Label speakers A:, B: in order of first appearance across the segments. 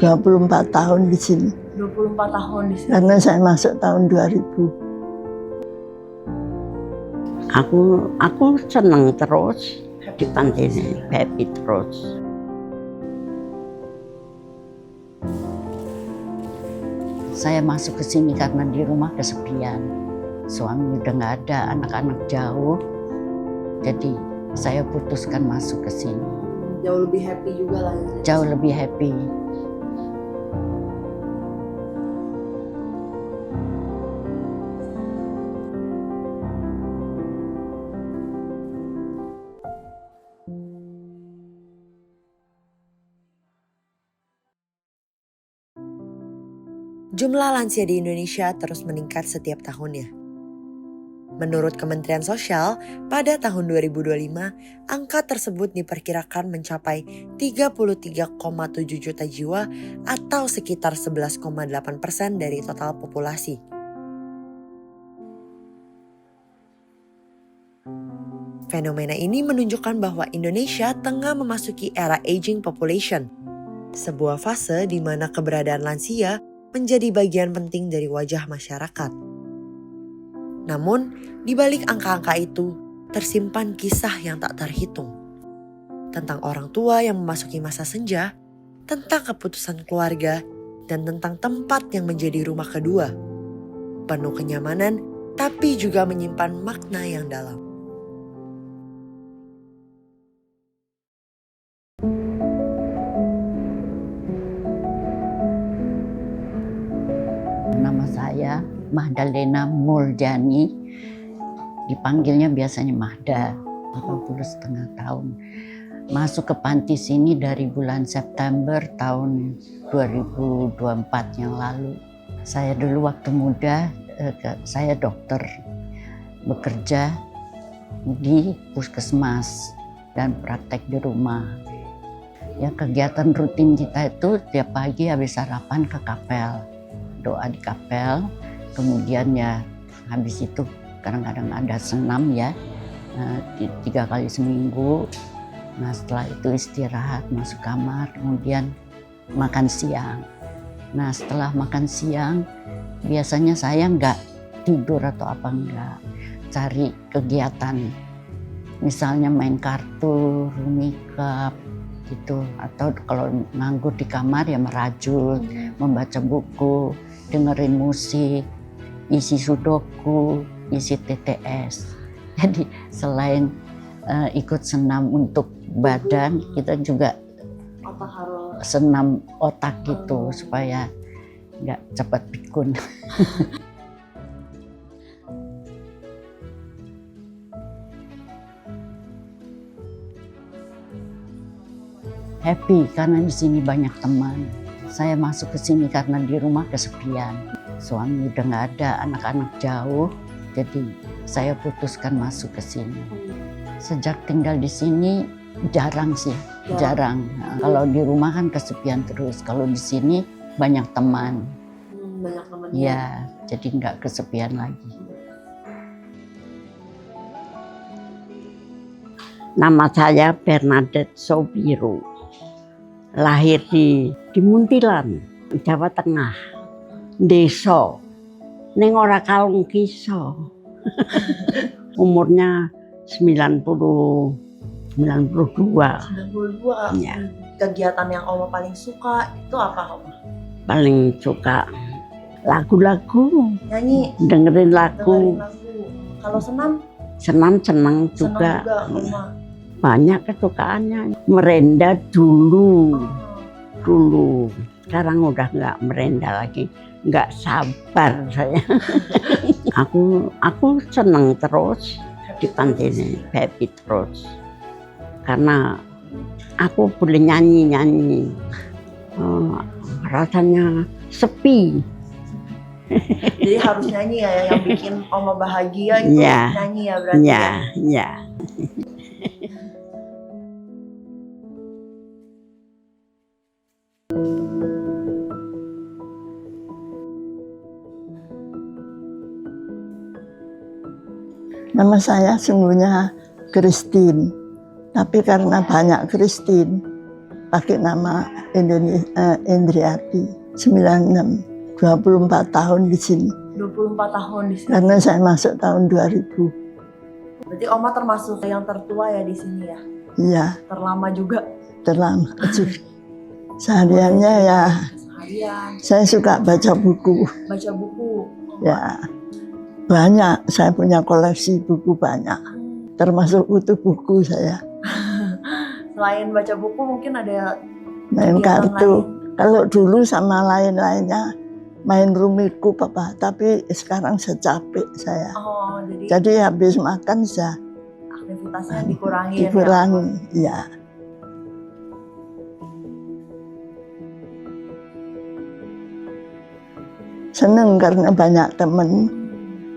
A: 24 tahun di sini.
B: 24 tahun di sini.
A: Karena saya masuk tahun 2000.
C: Aku senang terus di panti ini, happy terus. Saya masuk ke sini karena di rumah kesepian. Suami udah nggak ada, anak-anak jauh. Jadi saya putuskan masuk ke sini.
B: Jauh lebih happy juga lah ya.
C: Jauh lebih happy.
D: Jumlah lansia di Indonesia terus meningkat setiap tahunnya. Menurut Kementerian Sosial, pada tahun 2025, angka tersebut diperkirakan mencapai 33,7 juta jiwa atau sekitar 11,8% dari total populasi. Fenomena ini menunjukkan bahwa Indonesia tengah memasuki era aging population, sebuah fase di mana keberadaan lansia menjadi bagian penting dari wajah masyarakat. Namun, di balik angka-angka itu, tersimpan kisah yang tak terhitung. Tentang orang tua yang memasuki masa senja, tentang keputusan keluarga, dan tentang tempat yang menjadi rumah kedua. Penuh kenyamanan, tapi juga menyimpan makna yang dalam.
C: Nama saya Mahdalena Muljani, dipanggilnya biasanya Mahda, 80,5 tahun. Masuk ke panti sini dari bulan September tahun 2024 yang lalu. Saya dulu waktu muda, saya dokter, bekerja di puskesmas dan praktek di rumah. Ya, kegiatan rutin kita itu tiap pagi habis sarapan ke kapel. Doa di kapel, kemudian ya habis itu kadang-kadang ada senam ya, 3 kali seminggu. Nah setelah itu istirahat, masuk kamar, kemudian makan siang. Nah setelah makan siang, biasanya saya nggak tidur atau apa enggak, cari kegiatan. Misalnya main kartu, makeup gitu, atau kalau nganggur di kamar ya merajut, membaca buku, dengerin musik, isi sudoku, isi TTS. Jadi selain ikut senam untuk badan, kita juga senam otak gitu supaya nggak cepat pikun. Happy karena di sini banyak teman. Saya masuk ke sini karena di rumah kesepian. Suami udah nggak ada, anak-anak jauh. Jadi saya putuskan masuk ke sini. Sejak tinggal di sini jarang sih, jarang. Kalau di rumah kan kesepian terus. Kalau di sini banyak teman.
B: Banyak temannya.
C: Ya, jadi nggak kesepian lagi. Nama saya Bernadette Sobiru. Lahir di Muntilan, Jawa Tengah. Desa ning ora kalung kiso. Umurnya 92.
B: 92.
C: Ya.
B: Kegiatan yang Oma paling suka itu apa, Oma?
C: Paling suka lagu-lagu,
B: Nyanyi,
C: dengerin lagu.
B: Kalau senam?
C: Senang juga.
B: Senam juga, Oma.
C: Banyak kesukaannya. Merenda dulu. Sekarang udah nggak merenda lagi. Nggak sabar saya. Aku senang terus di panti ini, happy terus. Karena aku boleh nyanyi. Rasanya sepi.
B: Jadi harus nyanyi ya, yang bikin Oma bahagia itu nyanyi ya berarti
C: ya.
A: Nama saya sungguhnya Christine, tapi karena banyak Christine, pakai nama Indriati 96, 24 tahun di sini.
B: 24 tahun di sini.
A: Karena saya masuk tahun 2000.
B: Berarti Oma termasuk yang tertua ya di sini ya?
A: Iya,
B: Terlama juga.
A: terlama juga. Sehariannya ya,
B: Seharian.
A: saya suka baca buku.
B: Baca buku.
A: Ya, banyak. Saya punya koleksi buku banyak. Termasuk kutu buku saya.
B: Selain baca buku mungkin ada
A: Main
B: kegiatan
A: kartu.
B: lain?
A: Kalau dulu sama lain-lainnya main rumiku Papa. Tapi sekarang saya capek saya.
B: Oh, jadi
A: Jadi habis makan saya
B: aktivitasnya dikurangi.
A: dikurangi. Ya. Seneng karena banyak temen.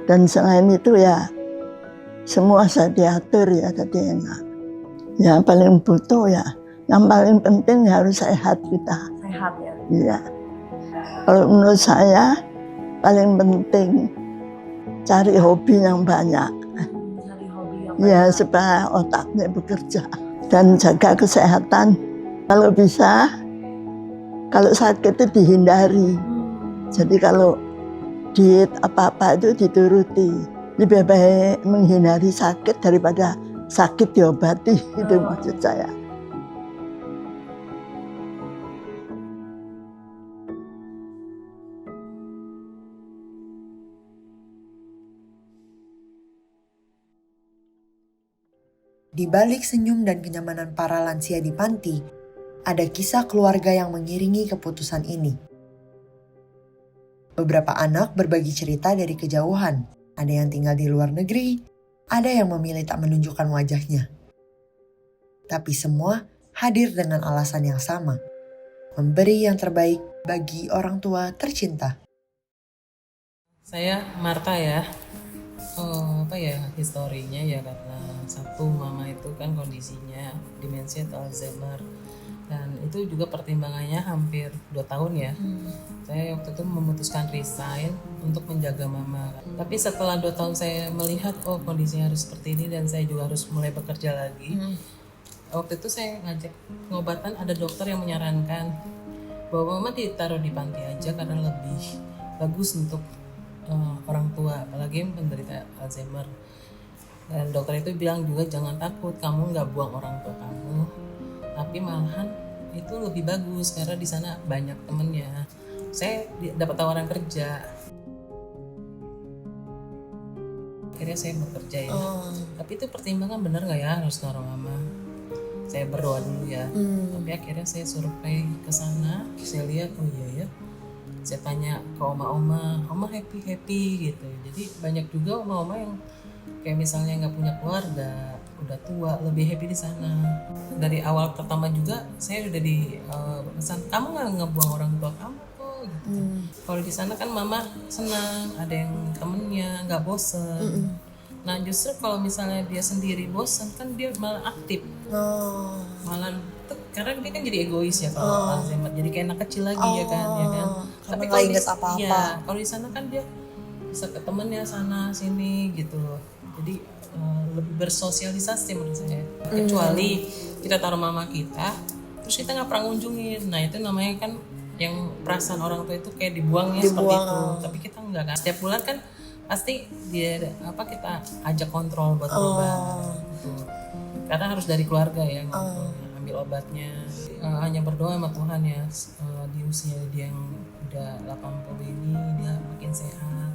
A: Dan selain itu ya semua saya diatur ya, jadi enak. Ya paling butuh ya, yang paling penting ya harus sehat kita.
B: Sehat ya.
A: Iya. Kalau menurut saya paling penting cari hobi yang banyak.
B: Cari hobi yang
A: Ya
B: banyak.
A: supaya otaknya bekerja dan jaga kesehatan. Kalau bisa, kalau sakit itu dihindari. Jadi kalau diet apa-apa itu dituruti. Lebih baik menghindari sakit daripada sakit diobati, itu maksud saya.
D: Di balik senyum dan kenyamanan para lansia di panti, ada kisah keluarga yang mengiringi keputusan ini. Beberapa anak berbagi cerita dari kejauhan. Ada yang tinggal di luar negeri, ada yang memilih tak menunjukkan wajahnya. Tapi semua hadir dengan alasan yang sama, memberi yang terbaik bagi orang tua tercinta.
E: Saya Marta ya. Historinya ya, karena satu, mama itu kan kondisinya demensia atau Alzheimer, dan itu juga pertimbangannya hampir 2 tahun ya. Saya waktu itu memutuskan resign untuk menjaga mama. Tapi setelah 2 tahun saya melihat kondisinya harus seperti ini dan saya juga harus mulai bekerja lagi. Waktu itu saya ngajak pengobatan, ada dokter yang menyarankan bahwa mama ditaruh di panti aja karena lebih bagus untuk orang tua, apalagi yang menderita Alzheimer. Dan dokter itu bilang juga jangan takut, kamu nggak buang orang tua kamu, tapi malahan itu lebih bagus karena di sana banyak temennya. Saya dapat tawaran kerja, akhirnya saya bekerja ya. Tapi itu pertimbangan benar nggak ya harus naruh mama. Saya berdoa dulu ya. Tapi akhirnya saya survei ke sana, saya lihat iya ya. Saya tanya ke oma-oma happy gitu. Jadi banyak juga oma-oma yang kayak misalnya nggak punya keluarga, udah tua, lebih happy di sana. Dari awal pertama juga saya udah di pesan, kamu nggak ngebuang orang tua kamu kok gitu. Kalau di sana kan mama senang, ada yang temennya, nggak bosen. Nah justru kalau misalnya dia sendiri bosen kan dia malah aktif, malah karena dia kan jadi egois ya kalau Alzheimer, jadi kayak anak kecil lagi ya kan. Tapi kalau
D: inget apa-apa.
E: ya, kalau di sana kan dia bisa ke temennya sana sini gitu, jadi lebih bersosialisasi menurut saya. Kecuali kita taruh mama kita, terus kita nggak pernah ngunjungin, nah itu namanya kan yang perasaan orang tua itu kayak dibuangnya seperti itu. Tapi kita nggak kan, setiap bulan kan pasti dia kita ajak kontrol buat obat gitu. Karena harus dari keluarga ya ambil obatnya. Hanya berdoa sama Tuhan ya, di usia dia yang udah 80 ini dia makin sehat,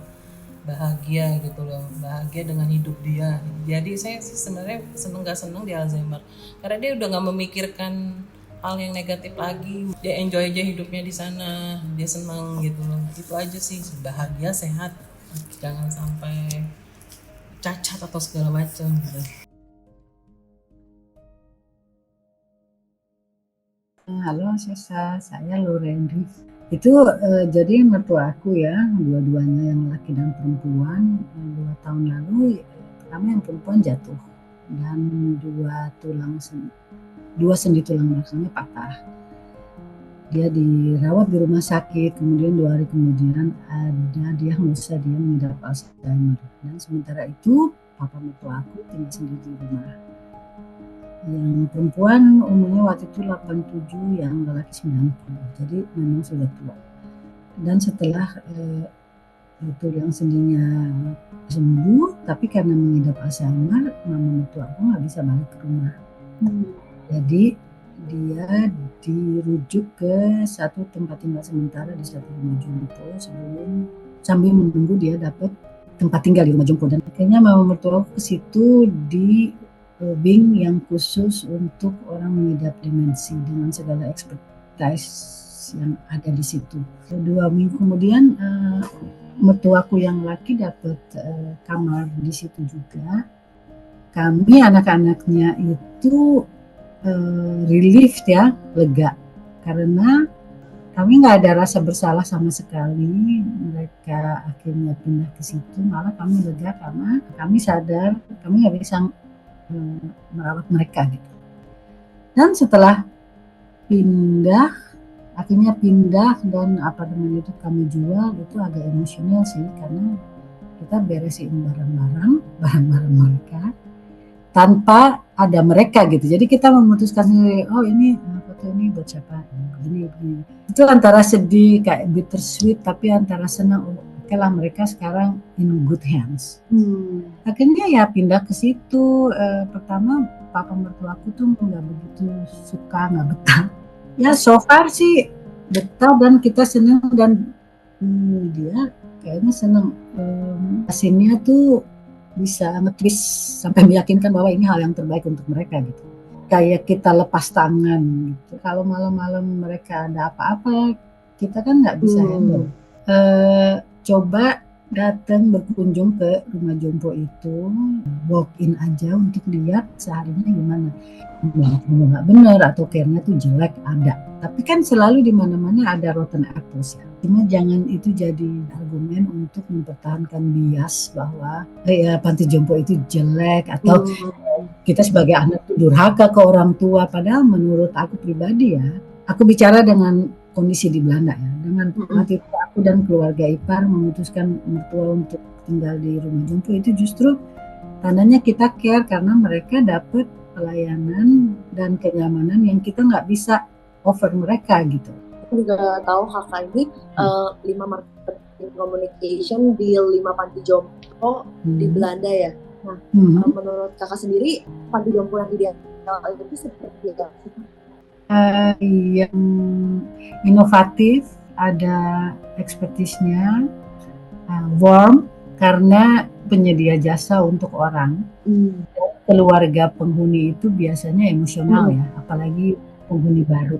E: bahagia gitu loh, bahagia dengan hidup dia. Jadi saya sih sebenarnya seneng gak seneng di Alzheimer karena dia udah nggak memikirkan hal yang negatif lagi, dia enjoy aja hidupnya di sana, dia senang gitu loh. Itu aja sih, bahagia, sehat, jangan sampai cacat atau segala macam gitu.
F: Halo Sisa, saya Lurendri. Itu jadi mertua aku ya, dua-duanya yang laki dan perempuan. 2 tahun lalu pertama yang perempuan jatuh dan 2 sendi tulang belakangnya patah. Dia dirawat di rumah sakit, kemudian 2 hari kemudian ada diagnosa dia mengidap Alzheimer. Dan sementara itu papa mertua aku tinggal sendiri di rumah. Yang perempuan umurnya waktu itu 87, yang lelaki 90. Jadi memang sudah tua. Dan setelah itu yang sendinya sembuh, tapi karena mengidap Alzheimer, mama mertua aku nggak bisa balik ke rumah. Jadi dia dirujuk ke satu tempat tinggal sementara di satu rumah jompo sambil menunggu dia dapat tempat tinggal di rumah jompo. Dan akhirnya mama mertua aku ke situ di wing yang khusus untuk orang mengidap demensi dengan segala expertise yang ada di situ. 2 minggu kemudian mertuaku yang laki dapat kamar di situ juga. Kami anak-anaknya itu relief ya, lega, karena kami nggak ada rasa bersalah sama sekali. Mereka akhirnya pindah ke situ, malah kami lega karena kami sadar kami nggak bisa merawat mereka gitu. Dan setelah akhirnya pindah dan apartemen itu kami jual, itu agak emosional sih, karena kita beresin barang-barang mereka tanpa ada mereka gitu. Jadi kita memutuskan sendiri, oh ini foto ini buat siapa, begini. Itu antara sedih kayak bittersweet, tapi antara senang, oke lah mereka sekarang in good hands. Akhirnya ya pindah ke situ. Pertama papa mertuaku tuh nggak begitu suka, nggak betah. Ya so far sih betah dan kita senang, dan dia kayaknya senang. Asinnya tuh bisa nge-twist sampai meyakinkan bahwa ini hal yang terbaik untuk mereka gitu. Kayak kita lepas tangan gitu. Kalau malam-malam mereka ada apa-apa, kita kan nggak bisa handle. Coba datang berkunjung ke rumah jompo itu, walk in aja untuk lihat seharinya gimana. Nggak benar atau care-nya tuh jelek, ada. Tapi kan selalu di mana-mana ada rotten apples ya. Cuma jangan itu jadi argumen untuk mempertahankan bias bahwa panti jompo itu jelek atau kita sebagai anak tuh durhaka ke orang tua. Padahal menurut aku pribadi ya, aku bicara dengan kondisi di Belanda ya, dengan waktu itu aku dan keluarga ipar memutuskan mertua untuk tinggal di rumah jompo, itu justru tandanya kita care karena mereka dapat pelayanan dan kenyamanan yang kita nggak bisa offer mereka gitu.
B: Aku juga tahu kakak ini 5 marketing communication di 5 panti jompo di Belanda ya. Nah, menurut kakak sendiri panti jompo yang ideal itu seperti apa?
F: Yang inovatif, ada expertise-nya, warm karena penyedia jasa untuk orang. Keluarga penghuni itu biasanya emosional ya, apalagi penghuni baru.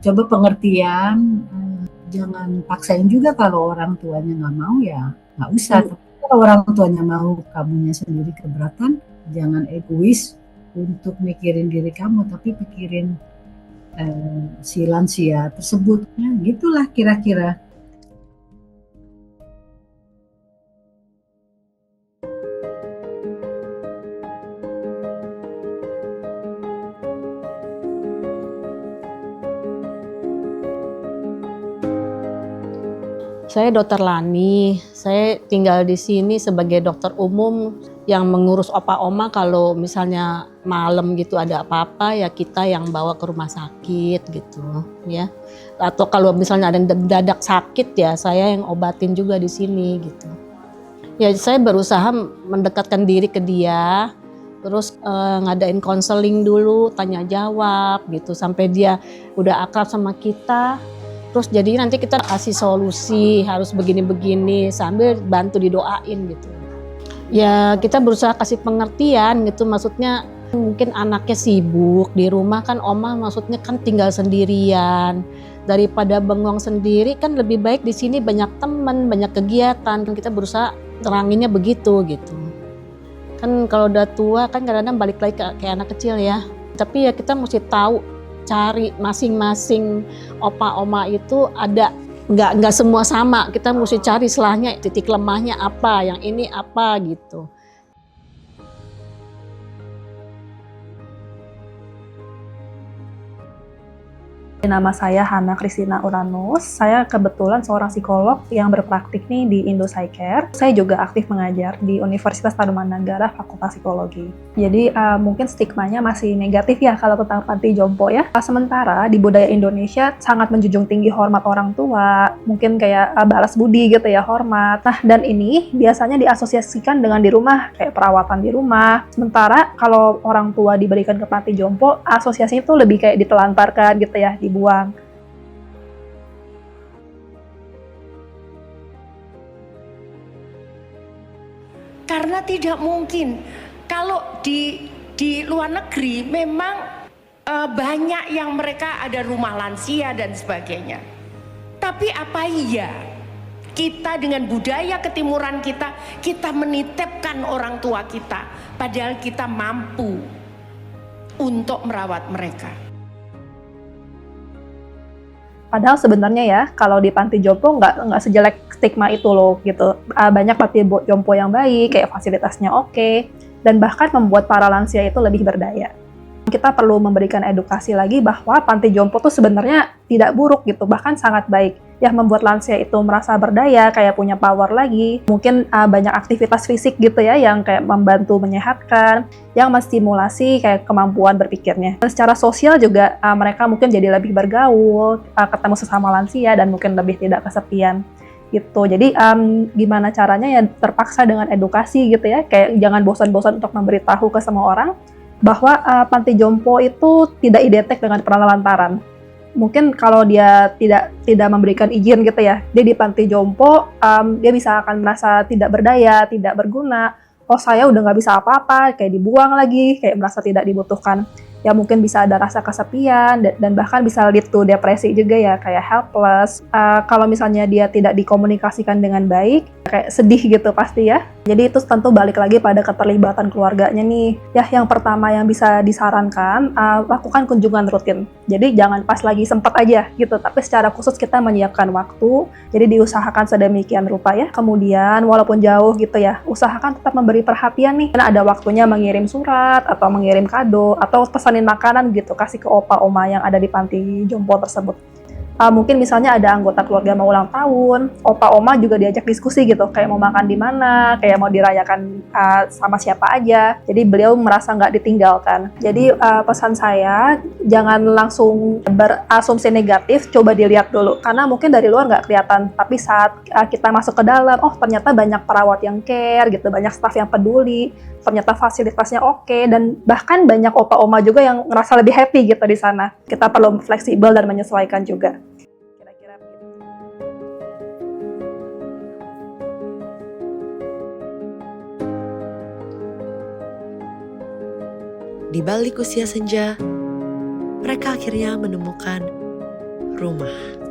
F: Coba pengertian, jangan paksain juga. Kalau orang tuanya nggak mau ya nggak usah. Tapi kalau orang tuanya mau, kamunya sendiri keberatan, jangan egois untuk mikirin diri kamu, tapi pikirin si lansia tersebut. Ya, gitulah kira-kira.
G: Saya Dr. Lani, saya tinggal di sini sebagai dokter umum yang mengurus opa-oma kalau misalnya malam gitu ada apa-apa ya kita yang bawa ke rumah sakit gitu ya. Atau kalau misalnya ada yang mendadak sakit ya saya yang obatin juga di sini gitu. Ya saya berusaha mendekatkan diri ke dia, terus ngadain konseling dulu, tanya jawab gitu sampai dia udah akrab sama kita. Terus jadi nanti kita kasih solusi harus begini-begini sambil bantu didoain gitu. Ya kita berusaha kasih pengertian gitu, maksudnya mungkin anaknya sibuk di rumah kan oma maksudnya kan tinggal sendirian. Daripada bengong sendiri kan lebih baik di sini banyak teman, banyak kegiatan. Kita berusaha teranginnya begitu gitu. Kan kalau udah tua kan kadang-kadang balik lagi kayak anak kecil ya. Tapi ya kita mesti tahu cari masing-masing opa-oma itu ada nggak semua sama, kita mesti cari selahnya titik lemahnya apa, yang ini apa gitu.
H: Nama saya Hana Kristina Uranus. Saya kebetulan seorang psikolog yang berpraktik nih di Indo Psycare. Saya juga aktif mengajar di Universitas Tarumanagara Fakultas Psikologi. Jadi mungkin stigmanya masih negatif ya kalau tentang panti jompo ya. Sementara di budaya Indonesia sangat menjunjung tinggi hormat orang tua, mungkin kayak balas budi gitu ya, hormat. Nah, dan ini biasanya diasosiasikan dengan di rumah, kayak perawatan di rumah. Sementara kalau orang tua diberikan ke panti jompo, asosiasinya tuh lebih kayak ditelantarkan gitu ya, dibuang.
I: Karena tidak mungkin kalau di luar negeri memang banyak yang mereka ada rumah lansia dan sebagainya. Tapi apa iya kita dengan budaya ketimuran kita menitipkan orang tua kita, padahal kita mampu untuk merawat mereka.
H: Padahal sebenarnya ya, kalau di panti jompo nggak sejelek stigma itu loh gitu. Banyak panti jompo yang baik, kayak fasilitasnya oke, dan bahkan membuat para lansia itu lebih berdaya. Kita perlu memberikan edukasi lagi bahwa panti jompo tuh sebenarnya tidak buruk gitu, bahkan sangat baik. Ya membuat lansia itu merasa berdaya, kayak punya power lagi. Mungkin banyak aktivitas fisik gitu ya, yang kayak membantu menyehatkan, yang menstimulasi kayak kemampuan berpikirnya. Dan secara sosial juga mereka mungkin jadi lebih bergaul, ketemu sesama lansia, dan mungkin lebih tidak kesepian gitu. Jadi gimana caranya ya, terpaksa dengan edukasi gitu ya, kayak jangan bosan-bosan untuk memberitahu ke semua orang bahwa panti jompo itu tidak identik dengan penelantaran. Mungkin kalau dia tidak memberikan izin gitu ya, dia di panti jompo, dia bisa akan merasa tidak berdaya, tidak berguna. Oh, saya udah nggak bisa apa-apa, kayak dibuang lagi, kayak merasa tidak dibutuhkan. Ya mungkin bisa ada rasa kesepian dan bahkan bisa lead to depresi juga ya, kayak helpless. Kalau misalnya dia tidak dikomunikasikan dengan baik, kayak sedih gitu pasti ya. Jadi itu tentu balik lagi pada keterlibatan keluarganya nih. Ya yang pertama yang bisa disarankan, lakukan kunjungan rutin. Jadi jangan pas lagi sempat aja gitu, tapi secara khusus kita menyiapkan waktu. Jadi diusahakan sedemikian rupa ya. Kemudian walaupun jauh gitu ya, usahakan tetap memberi perhatian nih. Karena ada waktunya mengirim surat atau mengirim kado atau pesanin makanan gitu, kasih ke opa oma yang ada di panti jompo tersebut. Mungkin misalnya ada anggota keluarga mau ulang tahun, opa oma juga diajak diskusi gitu, kayak mau makan di mana, kayak mau dirayakan sama siapa aja. Jadi beliau merasa nggak ditinggalkan. Jadi pesan saya, jangan langsung berasumsi negatif, coba dilihat dulu. Karena mungkin dari luar nggak kelihatan, tapi saat kita masuk ke dalam, oh ternyata banyak perawat yang care gitu, banyak staf yang peduli, ternyata fasilitasnya oke, dan bahkan banyak opa oma juga yang ngerasa lebih happy gitu di sana. Kita perlu fleksibel dan menyesuaikan juga.
D: Di balik usia senja, mereka akhirnya menemukan rumah.